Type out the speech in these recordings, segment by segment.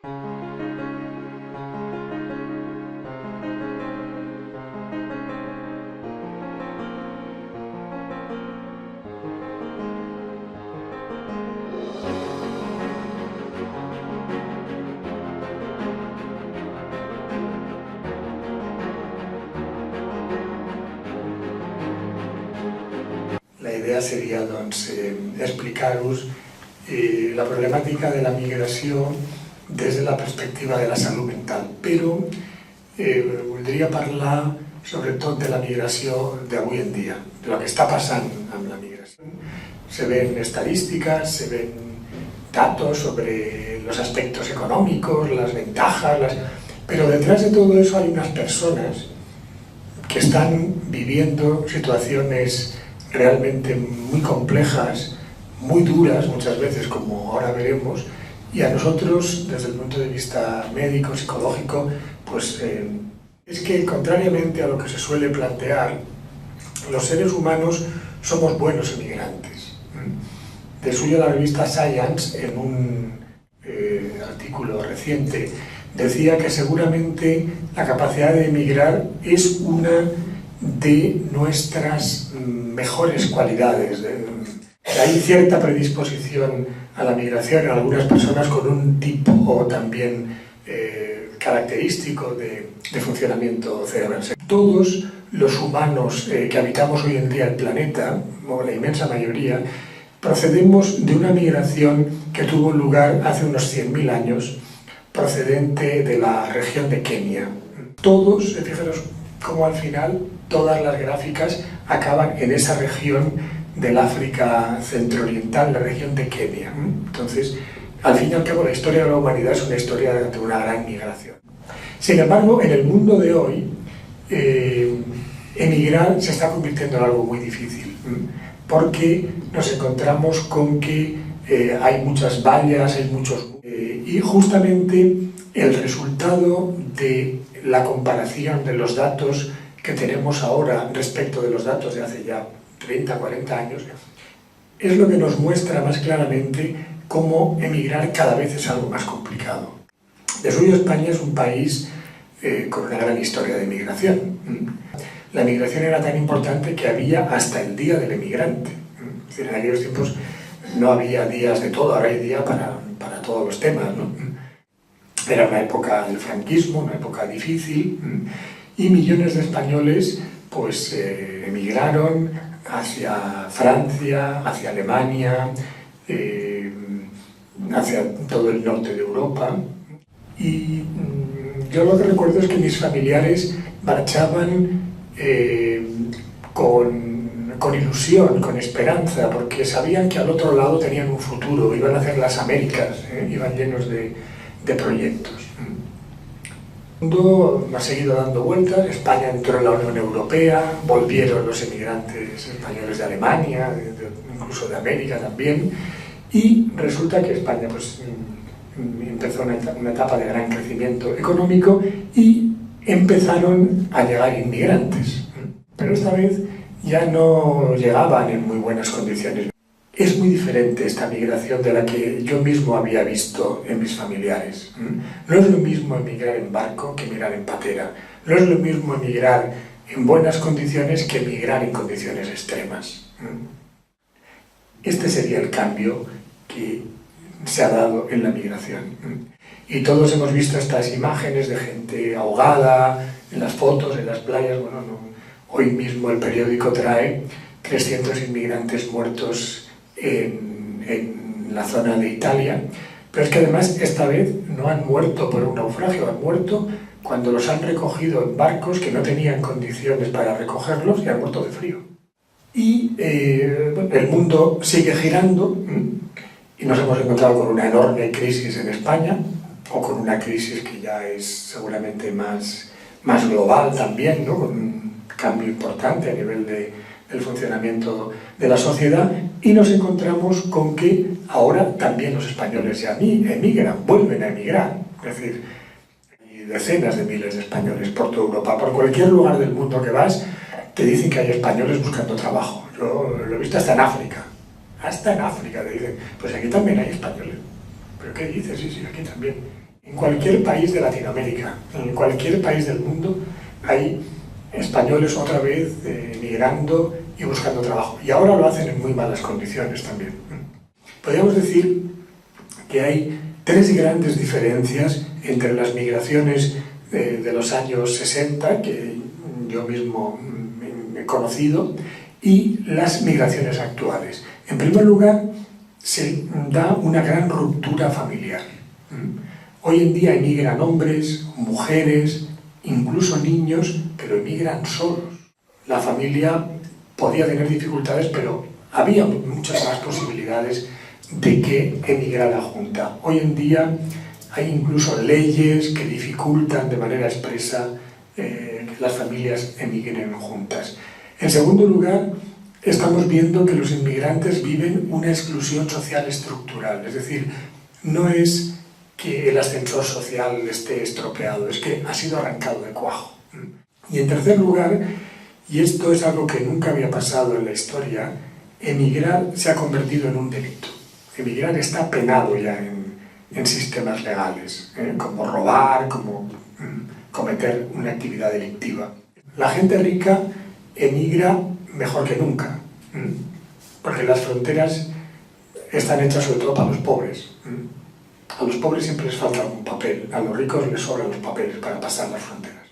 La idea seria explicar-vos la problemàtica de la migració des de la perspectiva de la salut mental, però voldria parlar sobretot de la migració d'avui en dia, de lo que està passant amb la migració. Se ven estadísticas, se ven datos sobre los aspectos económicos, las ventajas, pero detrás de todo eso hay unas personas que están viviendo situaciones realmente muy complejas, muy duras muchas veces, como ahora veremos, y a nosotros, desde el punto de vista médico, psicológico, pues es que, contrariamente a lo que se suele plantear, los seres humanos somos buenos emigrantes. De suyo la revista Science, en un artículo reciente, decía que seguramente la capacidad de emigrar es una de nuestras mejores cualidades. Hay cierta predisposición a la migración en algunas personas con un tipo también característico de funcionamiento cerebral. Todos los humanos que habitamos hoy en día el planeta, o la inmensa mayoría, procedemos de una migración que tuvo lugar hace unos 100.000 años, procedente de la región de Kenia. Todos, fijaros cómo al final todas las gráficas acaban en esa región del África centrooriental, la región de Kenia. Entonces, al fin y al cabo, la historia de la humanidad es una historia de una gran migración. Sin embargo, en el mundo de hoy, emigrar se está convirtiendo en algo muy difícil, porque nos encontramos con que hay muchas vallas, hay muchos... y justamente el resultado de la comparación de los datos que tenemos ahora respecto de los datos de hace ya 30, 40 años, es lo que nos muestra más claramente cómo emigrar cada vez es algo más complicado. De suyo, España es un país con una gran historia de migración. La migración era tan importante que había hasta el Día del Emigrante. Es decir, en aquellos tiempos no había días de todo, ahora hay día para todos los temas, ¿no? Era una época del franquismo, una época difícil, y millones de españoles pues emigraron hacia Francia, hacia Alemania, hacia todo el norte de Europa. Y yo lo que recuerdo es que mis familiares marchaban con ilusión, con esperanza, porque sabían que al otro lado tenían un futuro, iban a hacer las Américas, iban llenos de proyectos. El mundo ha seguido dando vueltas, España entró en la Unión Europea, volvieron los emigrantes españoles de Alemania, incluso de América también, y resulta que España pues, empezó una etapa de gran crecimiento económico y empezaron a llegar inmigrantes. Pero esta vez ya no llegaban en muy buenas condiciones. Es muy diferente esta migración de la que yo mismo había visto en mis familiares. No es lo mismo emigrar en barco que emigrar en patera. No es lo mismo emigrar en buenas condiciones que emigrar en condiciones extremas. Este sería el cambio que se ha dado en la migración. Y todos hemos visto estas imágenes de gente ahogada, en las fotos, en las playas. Bueno, hoy mismo el periódico trae 300 inmigrantes muertos en la zona de Italia, pero es que además esta vez no han muerto por un naufragio, han muerto cuando los han recogido en barcos que no tenían condiciones para recogerlos y han muerto de frío. Y el mundo sigue girando y nos hemos encontrado con una enorme crisis en España, o con una crisis que ya es seguramente más global también, ¿no? Con un cambio importante a nivel del funcionamiento de la sociedad, y nos encontramos con que ahora también los españoles ya emigran, vuelven a emigrar. Es decir, hay decenas de miles de españoles por toda Europa. Por cualquier lugar del mundo que vas, te dicen que hay españoles buscando trabajo. Yo lo he visto hasta en África. Hasta en África te dicen, pues aquí también hay españoles. ¿Pero qué dices? Sí, aquí también. En cualquier país de Latinoamérica, en cualquier país del mundo, hay españoles otra vez emigrando y buscando trabajo. Y ahora lo hacen en muy malas condiciones también. Podríamos decir que hay tres grandes diferencias entre las migraciones de los años 60, que yo mismo he conocido, y las migraciones actuales. En primer lugar, se da una gran ruptura familiar. Hoy en día emigran hombres, mujeres, incluso niños, pero emigran solos. La familia podía tener dificultades, pero había muchas más posibilidades de que emigrara junta. Hoy en día hay incluso leyes que dificultan de manera expresa que las familias emigren juntas. En segundo lugar, estamos viendo que los inmigrantes viven una exclusión social estructural, es decir, no es que el ascensor social esté estropeado, es que ha sido arrancado de cuajo. Y en tercer lugar, y esto es algo que nunca había pasado en la historia, emigrar se ha convertido en un delito. Emigrar está penado ya en sistemas legales, como robar, como cometer una actividad delictiva. La gente rica emigra mejor que nunca, porque las fronteras están hechas sobre todo para los pobres. A los pobres siempre les falta un papel, a los ricos les sobran los papeles para pasar las fronteras.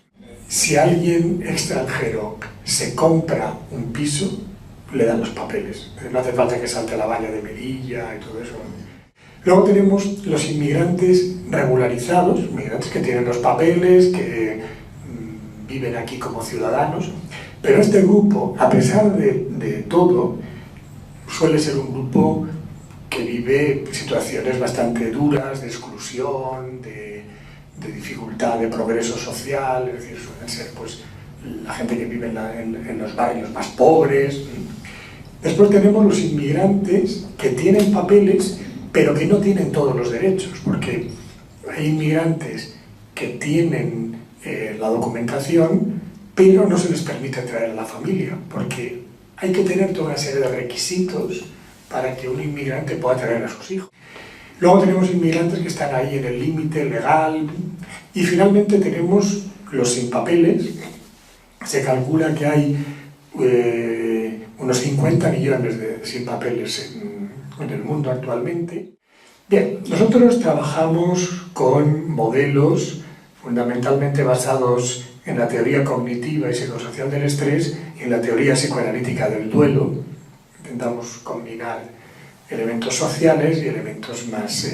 Si alguien extranjero se compra un piso, le dan los papeles. No hace falta que salte la valla de Melilla y todo eso. Luego tenemos los inmigrantes regularizados, inmigrantes que tienen los papeles, que viven aquí como ciudadanos, pero este grupo, a pesar de todo, suele ser un grupo que vive situaciones bastante duras, de exclusión, de dificultad de progreso social, es decir, suelen ser pues, la gente que vive en los barrios más pobres. Después tenemos los inmigrantes que tienen papeles, pero que no tienen todos los derechos, porque hay inmigrantes que tienen la documentación, pero no se les permite traer a la familia, porque hay que tener toda una serie de requisitos para que un inmigrante pueda traer a sus hijos. Luego tenemos inmigrantes que están ahí en el límite legal, y finalmente tenemos los sin papeles. Se calcula que hay unos 50 millones de sin papeles en el mundo actualmente. Bien, nosotros trabajamos con modelos fundamentalmente basados en la teoría cognitiva y psicosocial del estrés y en la teoría psicoanalítica del duelo. Intentamos combinar elementos sociales y elementos más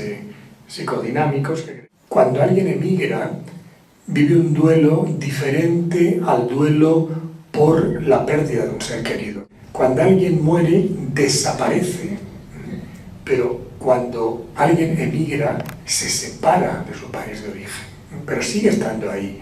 psicodinámicos. Cuando alguien emigra, vive un duelo diferente al duelo por la pérdida de un ser querido. Cuando alguien muere, desaparece, pero cuando alguien emigra, se separa de su país de origen, pero sigue estando ahí.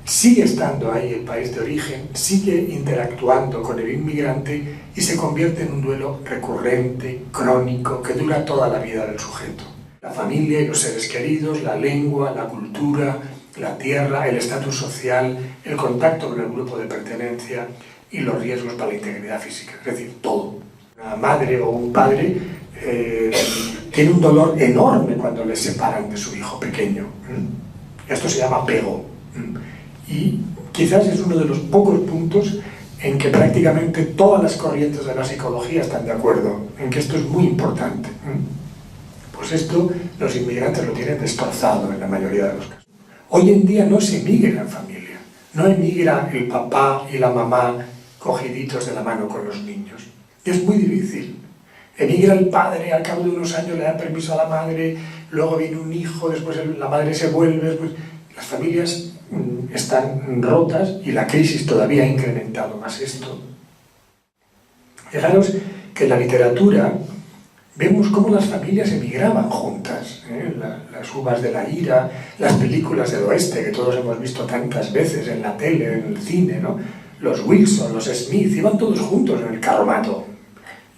Sigue estando ahí el país de origen, sigue interactuando con el inmigrante y se convierte en un duelo recurrente, crónico, que dura toda la vida del sujeto. La familia y los seres queridos, la lengua, la cultura, la tierra, el estatus social, el contacto con el grupo de pertenencia y los riesgos para la integridad física, es decir, todo. Una madre o un padre tiene un dolor enorme cuando les separan de su hijo pequeño. Esto se llama apego. Y quizás es uno de los pocos puntos en que prácticamente todas las corrientes de la psicología están de acuerdo, en que esto es muy importante. Pues esto los inmigrantes lo tienen destrozado en la mayoría de los casos. Hoy en día no se emigra en familia, no emigra el papá y la mamá cogiditos de la mano con los niños. Es muy difícil. Emigra el padre, al cabo de unos años le da permiso a la madre, luego viene un hijo, después la madre se vuelve, después... Las familias están rotas y la crisis todavía ha incrementado más esto. Fijaros que en la literatura vemos cómo las familias emigraban juntas. Las uvas de la ira, las películas del oeste que todos hemos visto tantas veces en la tele, en el cine, ¿no? Los Wilson, los Smith, iban todos juntos en el carromato.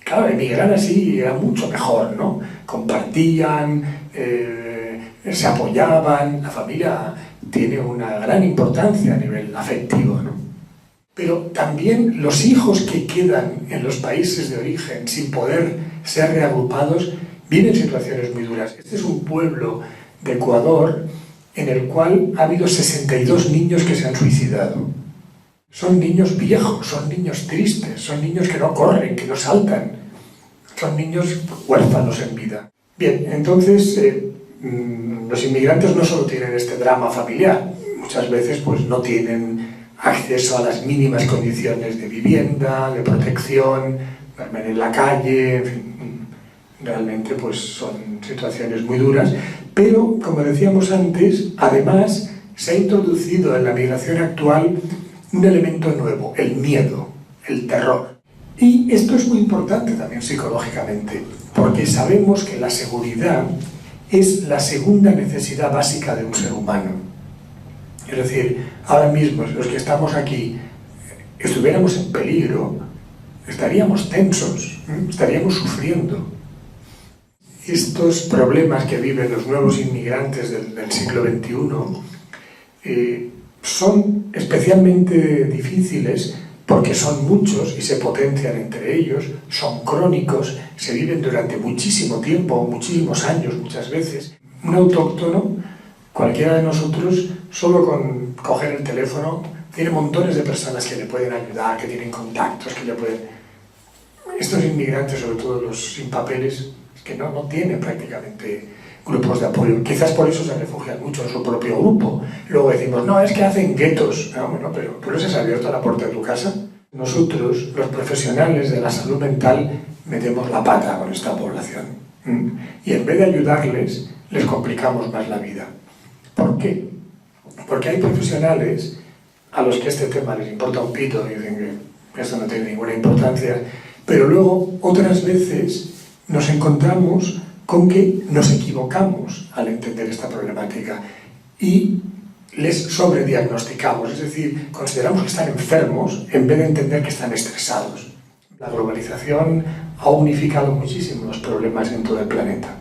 Claro, emigrar así era mucho mejor, ¿no? Compartían, se apoyaban, la familia tiene una gran importancia a nivel afectivo, ¿no? Pero también los hijos que quedan en los países de origen sin poder ser reagrupados viven situaciones muy duras. Este es un pueblo de Ecuador en el cual ha habido 62 niños que se han suicidado. Son niños viejos, son niños tristes, son niños que no corren, que no saltan, son niños huérfanos en vida. Bien, entonces los inmigrantes no solo tienen este drama familiar, muchas veces pues no tienen acceso a las mínimas condiciones de vivienda, de protección, duermen en la calle, en fin, realmente pues son situaciones muy duras, pero como decíamos antes, además se ha introducido en la migración actual un elemento nuevo, el miedo, el terror. Y esto es muy importante también psicológicamente, porque sabemos que la seguridad es la segunda necesidad básica de un ser humano. Es decir, ahora mismo los que estamos aquí estuviéramos en peligro, estaríamos tensos, estaríamos sufriendo. Estos problemas que viven los nuevos inmigrantes del siglo XXI son especialmente difíciles porque son muchos y se potencian entre ellos, son crónicos, se viven durante muchísimo tiempo, muchísimos años muchas veces. Un autóctono, cualquiera de nosotros, solo con coger el teléfono, tiene montones de personas que le pueden ayudar, que tienen contactos, que le pueden... Estos inmigrantes, sobre todo los sin papeles, que no tienen prácticamente grupos de apoyo. Quizás por eso se refugian mucho en su propio grupo. Luego decimos, no, es que hacen guetos. No, bueno, pero ¿tú les has abierto la puerta de tu casa? Nosotros, los profesionales de la salud mental, metemos la pata con esta población. Y en vez de ayudarles, les complicamos más la vida. ¿Por qué? Porque hay profesionales a los que este tema les importa un pito y dicen que esto no tiene ninguna importancia, pero luego otras veces nos encontramos con que nos equivocamos al entender esta problemática y les sobrediagnosticamos, es decir, consideramos que están enfermos en vez de entender que están estresados. La globalización ha unificado muchísimo los problemas en todo el planeta.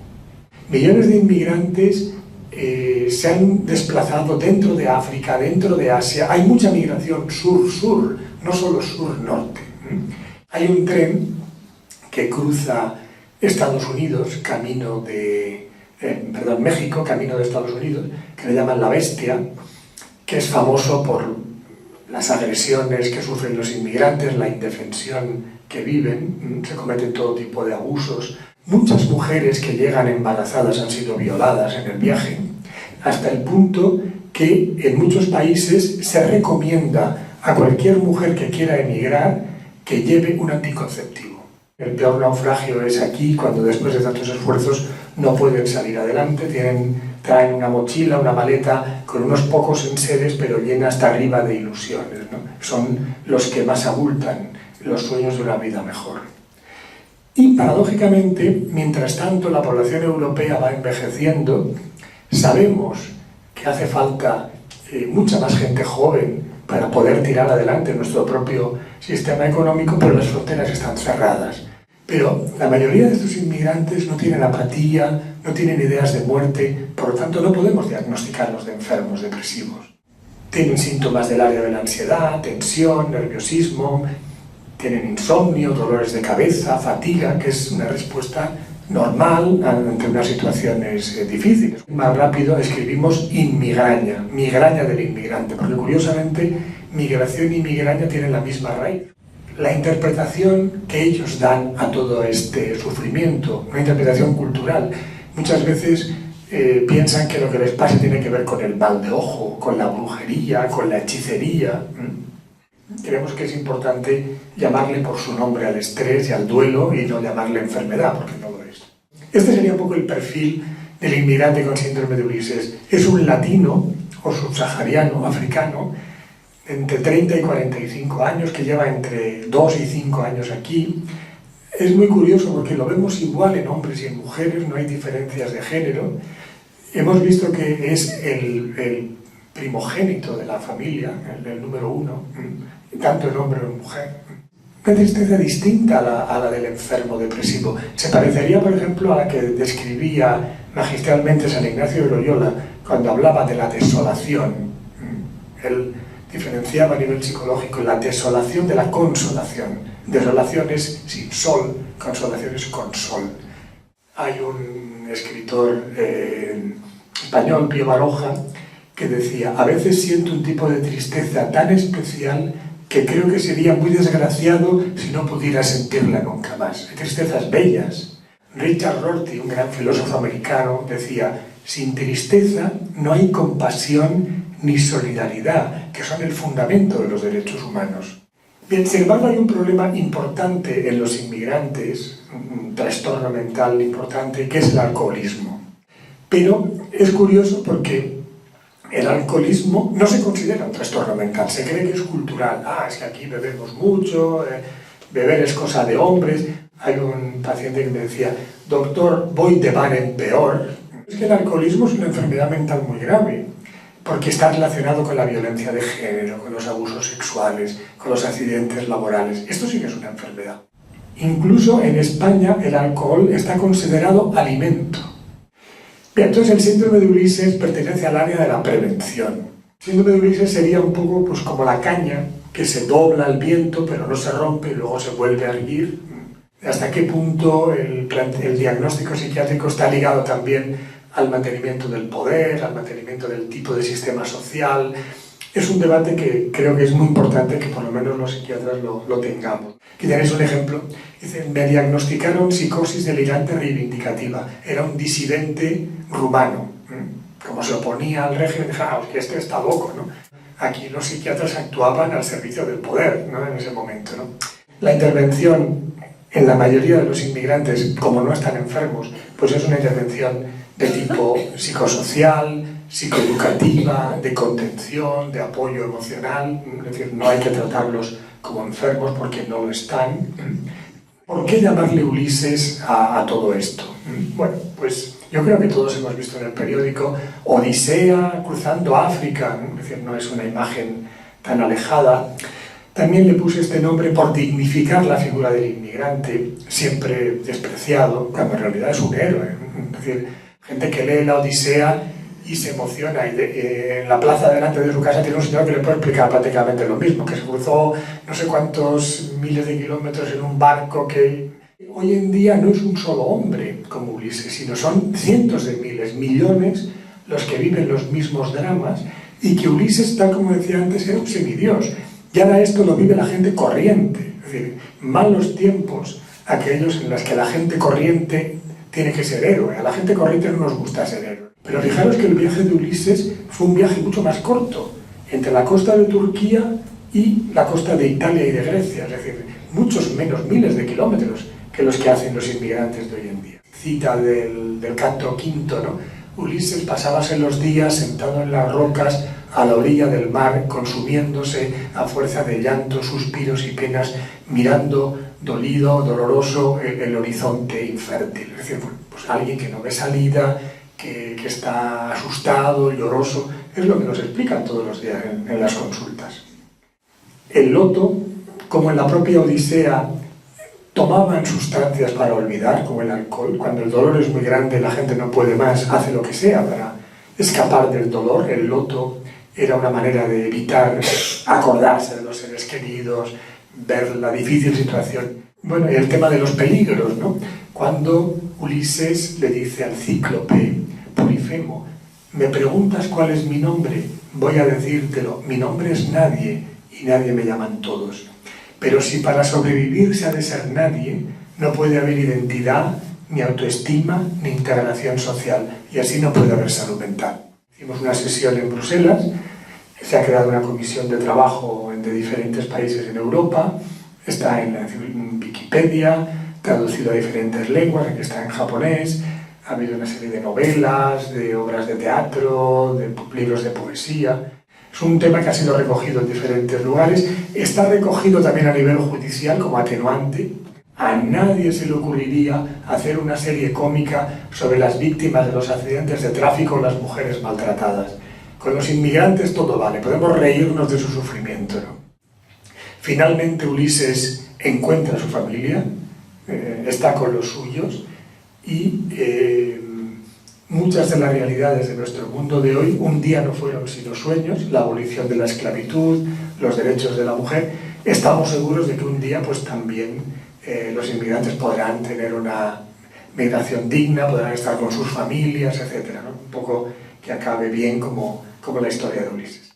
Millones de inmigrantes se han desplazado dentro de África, dentro de Asia. Hay mucha migración sur-sur, no solo sur-norte. Hay un tren que cruza Estados Unidos, México, camino de Estados Unidos, que le llaman La Bestia, que es famoso por las agresiones que sufren los inmigrantes, la indefensión que viven, se cometen todo tipo de abusos. Muchas mujeres que llegan embarazadas han sido violadas en el viaje, hasta el punto que en muchos países se recomienda a cualquier mujer que quiera emigrar que lleve un anticonceptivo. El peor naufragio es aquí, cuando después de tantos esfuerzos no pueden salir adelante, traen una mochila, una maleta con unos pocos enseres, pero llena hasta arriba de ilusiones, ¿no? Son los que más abultan los sueños de una vida mejor. Y paradójicamente, mientras tanto la población europea va envejeciendo, sabemos que hace falta mucha más gente joven para poder tirar adelante nuestro propio sistema económico, pero las fronteras están cerradas. Pero la mayoría de estos inmigrantes no tienen apatía, no tienen ideas de muerte, por lo tanto no podemos diagnosticarlos de enfermos depresivos. Tienen síntomas del área de la ansiedad, tensión, nerviosismo, tienen insomnio, dolores de cabeza, fatiga, que es una respuesta normal ante unas situaciones difíciles. Más rápido escribimos inmigraña, migraña del inmigrante, porque curiosamente migración y migraña tienen la misma raíz. La interpretación que ellos dan a todo este sufrimiento, una interpretación cultural, muchas veces piensan que lo que les pasa tiene que ver con el mal de ojo, con la brujería, con la hechicería. Creemos que es importante llamarle por su nombre al estrés y al duelo y no llamarle enfermedad, porque no lo es. Este sería un poco el perfil del inmigrante con síndrome de Ulises. Es un latino o subsahariano, africano, entre 30 y 45 años, que lleva entre 2 y 5 años aquí. Es muy curioso porque lo vemos igual en hombres y en mujeres, no hay diferencias de género. Hemos visto que es el primogénito de la familia, el número 1, tanto en hombre como en mujer. Una tristeza distinta a la del enfermo depresivo. Se parecería, por ejemplo, a la que describía magistralmente San Ignacio de Loyola cuando hablaba de la desolación. Él diferenciaba a nivel psicológico la desolación de la consolación. Desolación es sin sol, consolación es con sol. Hay un escritor español, Pío Baroja, que decía: a veces siento un tipo de tristeza tan especial que creo que sería muy desgraciado si no pudiera sentirla nunca más. Hay tristezas bellas. Richard Rorty, un gran filósofo americano, decía: sin tristeza no hay compasión ni solidaridad, que son el fundamento de los derechos humanos. Bien, sin embargo, hay un problema importante en los inmigrantes, un trastorno mental importante, que es el alcoholismo. Pero es curioso porque el alcoholismo no se considera un trastorno mental, se cree que es cultural. Es que aquí bebemos mucho, beber es cosa de hombres. Hay un paciente que me decía: doctor, voy de mal en peor. Es que el alcoholismo es una enfermedad mental muy grave, porque está relacionado con la violencia de género, con los abusos sexuales, con los accidentes laborales. Esto sí que es una enfermedad. Incluso en España el alcohol está considerado alimento. Bien, entonces el síndrome de Ulises pertenece al área de la prevención. El síndrome de Ulises sería un poco pues, como la caña que se dobla al viento pero no se rompe y luego se vuelve a erguir. ¿Hasta qué punto el diagnóstico psiquiátrico está ligado también al mantenimiento del poder, al mantenimiento del tipo de sistema social? Es un debate que creo que es muy importante que por lo menos los psiquiatras lo tengamos. Aquí tenéis un ejemplo. Dice: me diagnosticaron psicosis delirante reivindicativa. Era un disidente rumano. Como se oponía al régimen, dijeron: que este está loco, ¿no? Aquí los psiquiatras actuaban al servicio del poder, ¿no? En ese momento, ¿no? La intervención en la mayoría de los inmigrantes, como no están enfermos, pues es una intervención de tipo psicosocial, psicoeducativa, de contención, de apoyo emocional. Es decir, no hay que tratarlos como enfermos porque no lo están. ¿Por qué llamarle Ulises a todo esto? Bueno, pues yo creo que todos hemos visto en el periódico Odisea cruzando África, es decir, no es una imagen tan alejada. También le puse este nombre por dignificar la figura del inmigrante, siempre despreciado, cuando en realidad es un héroe. Es decir, gente que lee la Odisea y se emociona, y en la plaza delante de su casa tiene un señor que le puede explicar prácticamente lo mismo, que se cruzó no sé cuántos miles de kilómetros en un barco, que hoy en día no es un solo hombre como Ulises, sino son cientos de miles, millones los que viven los mismos dramas, y que Ulises, tal como decía antes, era un semidios. Y ahora esto lo vive la gente corriente. Es decir, malos tiempos aquellos en los que la gente corriente tiene que ser héroe. A la gente corriente no nos gusta ser héroe. Pero fijaros que el viaje de Ulises fue un viaje mucho más corto, entre la costa de Turquía y la costa de Italia y de Grecia. Es decir, muchos menos, miles de kilómetros que los que hacen los inmigrantes de hoy en día. Cita del canto quinto, ¿no? Ulises pasábase los días sentado en las rocas a la orilla del mar, consumiéndose a fuerza de llantos, suspiros y penas, mirando dolido, doloroso el horizonte infértil. Es decir, bueno, pues alguien que no ve salida, que está asustado, lloroso, es lo que nos explican todos los días en las consultas. El loto, como en la propia Odisea, tomaban sustancias para olvidar, como el alcohol. Cuando el dolor es muy grande, la gente no puede más, hace lo que sea para escapar del dolor. El loto era una manera de evitar acordarse de los seres queridos, ver la difícil situación. Bueno, y el tema de los peligros, ¿no? Cuando Ulises le dice al cíclope Polifemo: me preguntas cuál es mi nombre, voy a decírtelo, mi nombre es nadie y nadie me llaman todos. Pero si para sobrevivir se ha de ser nadie, no puede haber identidad, ni autoestima, ni integración social, y así no puede haber salud mental. Hicimos una sesión en Bruselas, se ha creado una comisión de trabajo de diferentes países en Europa, está en Wikipedia, traducido a diferentes lenguas, aquí está en japonés, ha habido una serie de novelas, de obras de teatro, de libros de poesía. Es un tema que ha sido recogido en diferentes lugares, está recogido también a nivel judicial como atenuante. A nadie se le ocurriría hacer una serie cómica sobre las víctimas de los accidentes de tráfico o las mujeres maltratadas. Con los inmigrantes todo vale, podemos reírnos de su sufrimiento, ¿no? Finalmente Ulises encuentra a su familia, está con los suyos, y muchas de las realidades de nuestro mundo de hoy un día no fueron sino sueños, la abolición de la esclavitud, los derechos de la mujer. Estamos seguros de que un día pues también los inmigrantes podrán tener una migración digna, podrán estar con sus familias, etc., ¿no? Un poco acabe bien como la historia de Ulises.